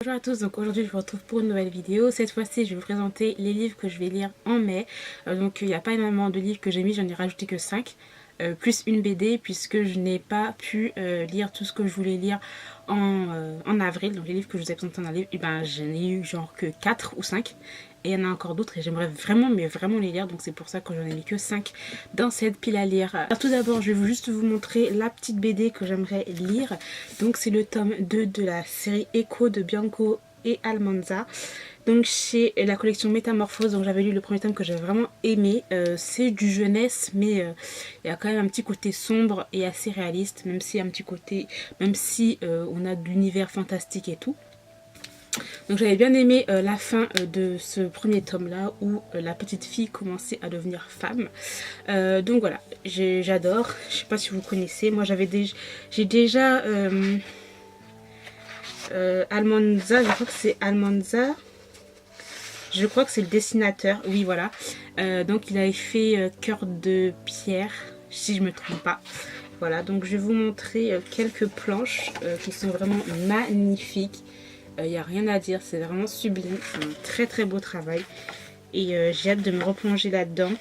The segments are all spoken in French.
Bonjour à tous, donc aujourd'hui je vous retrouve pour une nouvelle vidéo. Cette fois-ci je vais vous présenter les livres que je vais lire en mai. Donc il n'y a pas énormément de livres que j'ai mis, j'en ai rajouté que 5. Plus une BD puisque je n'ai pas pu lire tout ce que je voulais lire en avril. Donc les livres que je vous ai présentés en avril, j'en ai eu genre que 4 ou 5. Et il y en a encore d'autres et j'aimerais vraiment, mais vraiment les lire. Donc c'est pour ça que j'en ai mis que 5 dans cette pile à lire. Alors tout d'abord, je vais juste vous montrer la petite BD que j'aimerais lire. Donc c'est le tome 2 de la série Echo de Bianco et Almanza. Donc chez la collection Métamorphose, donc j'avais lu le premier tome que j'avais vraiment aimé. C'est du jeunesse, mais il y a quand même un petit côté sombre et assez réaliste, même si un petit côté, même si on a de l'univers fantastique et tout. Donc j'avais bien aimé la fin de ce premier tome là où la petite fille commençait à devenir femme. Donc voilà, j'adore. Je sais pas si vous connaissez, moi j'ai déjà Almanza, je crois que c'est Almanza. Je crois que c'est le dessinateur, oui voilà. Donc il avait fait Cœur de pierre, si je me trompe pas. Voilà, donc je vais vous montrer quelques planches qui sont vraiment magnifiques. Il n'y a rien à dire, c'est vraiment sublime, c'est un très très beau travail. Et j'ai hâte de me replonger là-dedans.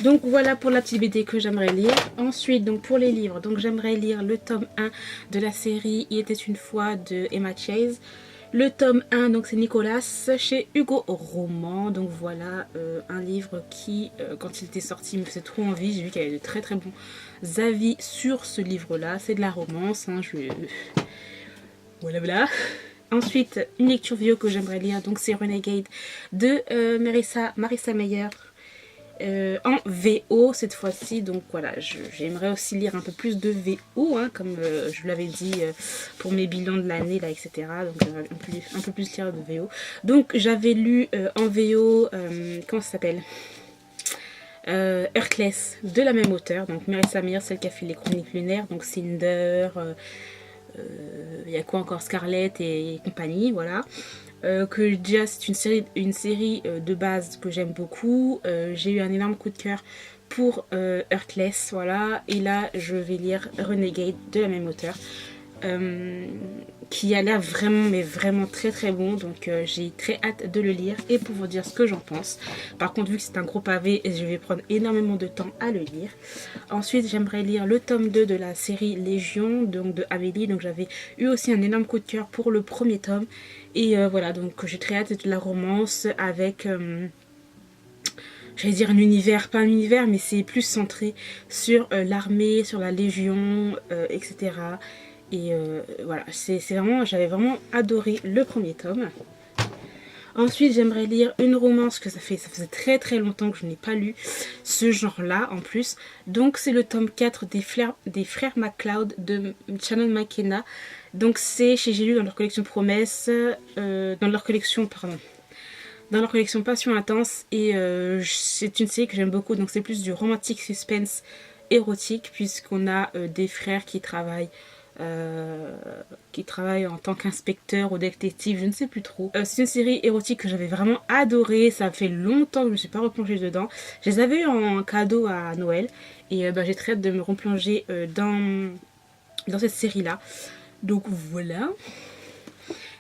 Donc voilà pour la petite BD que j'aimerais lire. Ensuite, donc pour les livres, donc j'aimerais lire le tome 1 de la série Il était une fois de Emma Chase. Le tome 1, donc c'est Nicolas chez Hugo Roman. Donc voilà, un livre qui, quand il était sorti, me faisait trop envie. J'ai vu qu'il y avait de très très bons avis sur ce livre-là. C'est de la romance, hein, voilà voilà. Ensuite, une lecture vidéo que j'aimerais lire, donc c'est Renegade de Marissa Meyer. En VO cette fois-ci, donc voilà, j'aimerais aussi lire un peu plus de VO, hein, comme je vous l'avais dit pour mes bilans de l'année, là, etc. Donc j'aimerais un peu plus lire de VO. Donc j'avais lu en VO, comment ça s'appelle, Heartless de la même auteure, donc Marissa Meyer, celle qui a fait les chroniques lunaires, donc Cinder, il y a quoi encore, Scarlett et compagnie, voilà. Que déjà c'est une série de base que j'aime beaucoup. J'ai eu un énorme coup de cœur pour Heartless, voilà. Et là je vais lire Renegade de la même auteure. Qui a l'air vraiment, mais vraiment très très bon. Donc j'ai très hâte de le lire et pour vous dire ce que j'en pense. Par contre, vu que c'est un gros pavé, je vais prendre énormément de temps à le lire. Ensuite, j'aimerais lire le tome 2 de la série Légion, donc de Amélie. Donc j'avais eu aussi un énorme coup de cœur pour le premier tome. Et voilà, donc j'ai très hâte de la romance avec... j'allais dire un univers, pas un univers, mais c'est plus centré sur l'armée, sur la Légion, etc. Et voilà, j'avais vraiment adoré le premier tome. Ensuite, j'aimerais lire une romance que ça faisait très très longtemps que je n'ai pas lu ce genre-là en plus. Donc c'est le tome 4 des frères MacLeod de Shannon McKenna. Donc c'est chez J'ai lu dans leur collection Promesse, dans leur collection Passion Intense. Et c'est une série que j'aime beaucoup, donc c'est plus du romantique suspense érotique puisqu'on a des frères qui travaillent en tant qu'inspecteur ou détective, je ne sais plus trop. C'est une série érotique que j'avais vraiment adorée, ça fait longtemps que je ne me suis pas replongée dedans. Je les avais eu en cadeau à Noël et j'ai très hâte de me replonger dans cette série-là. Donc voilà.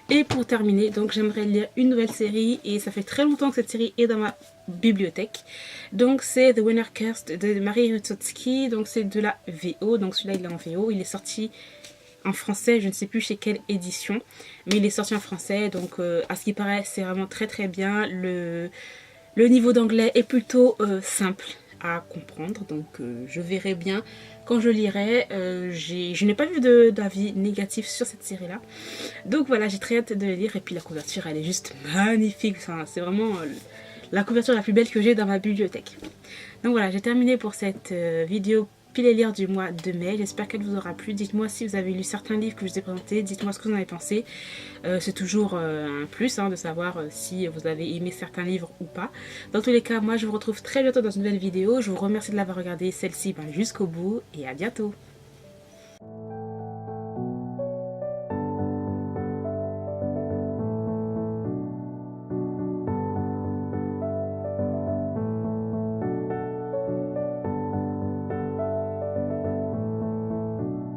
Et pour terminer, donc j'aimerais lire une nouvelle série et ça fait très longtemps que cette série est dans ma bibliothèque. Donc c'est The Winner Cursed de Marie Rutsotsky, donc c'est de la VO, donc celui-là il est en VO, il est sorti en français, je ne sais plus chez quelle édition, mais il est sorti en français, donc à ce qui paraît c'est vraiment très très bien. Le niveau d'anglais est plutôt simple à comprendre, donc je verrai bien quand je lirai. Je n'ai pas vu d'avis négatif sur cette série là, donc voilà, j'ai très hâte de le lire. Et puis la couverture elle est juste magnifique, enfin, c'est vraiment la couverture la plus belle que j'ai dans ma bibliothèque. Donc voilà, j'ai terminé pour cette vidéo pile et lire du mois de mai. J'espère qu'elle vous aura plu. Dites-moi si vous avez lu certains livres que je vous ai présentés. Dites-moi ce que vous en avez pensé. C'est toujours un plus de savoir si vous avez aimé certains livres ou pas. Dans tous les cas, moi je vous retrouve très bientôt dans une nouvelle vidéo. Je vous remercie de l'avoir regardé celle-ci jusqu'au bout et à bientôt.